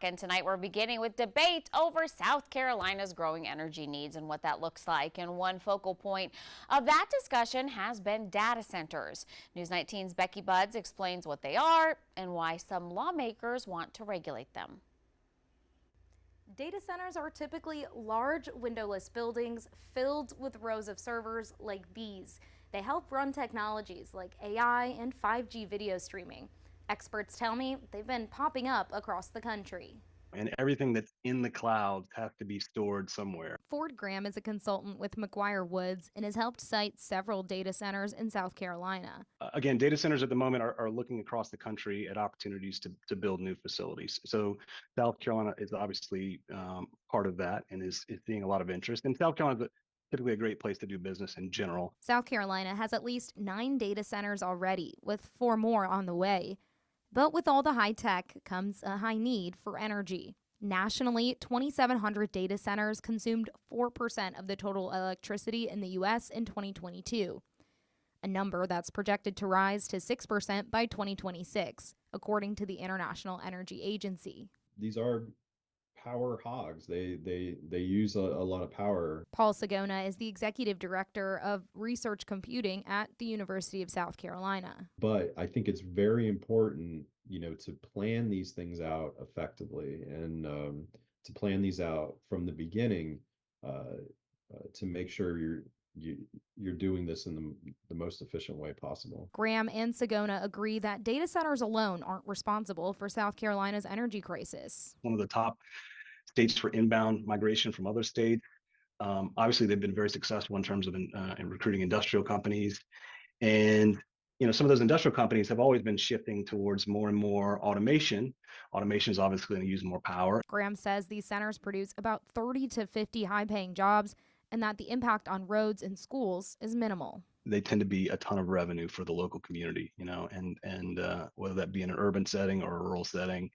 And tonight we're beginning with debate over South Carolina's growing energy needs and what that looks like. And one focal point of that discussion has been data centers. News 19's Becky Buds explains what they are and why some lawmakers want to regulate them. Data centers are typically large windowless buildings filled with rows of servers like these. They help run technologies like AI and 5G video streaming. Experts tell me they've been popping up across the country. And everything that's in the clouds has to be stored somewhere. Ford Graham is a consultant with McGuire Woods and has helped site several data centers in South Carolina. Again, data centers at the moment are looking across the country at opportunities to build new facilities. So South Carolina is obviously part of that and is seeing a lot of interest. And South Carolina is typically a great place to do business in general. South Carolina has at least 9 data centers already, with 4 more on the way. But with all the high tech comes a high need for energy. Nationally, 2,700 data centers consumed 4% of the total electricity in the U.S. in 2022, a number that's projected to rise to 6% by 2026, according to the International Energy Agency. These are power hogs. They use a lot of power. Paul Sagona is the executive director of research computing at the University of South Carolina. But I think it's very important, to plan these things out effectively and to plan these out from the beginning to make sure you're doing this in the most efficient way possible. Graham and Sagona agree that data centers alone aren't responsible for South Carolina's energy crisis. One of the top states for inbound migration from other states. Obviously, they've been very successful in terms of in recruiting industrial companies. And some of those industrial companies have always been shifting towards more and more automation. Automation is obviously going to use more power. Graham says these centers produce about 30 to 50 high-paying jobs and that the impact on roads and schools is minimal. They tend to be a ton of revenue for the local community, and whether that be in an urban setting or a rural setting,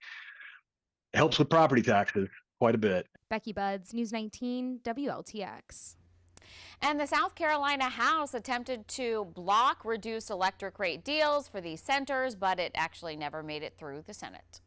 it helps with property taxes quite a bit. Becky Buds, News 19, WLTX. And the South Carolina House attempted to block reduced electric rate deals for these centers, but it actually never made it through the Senate.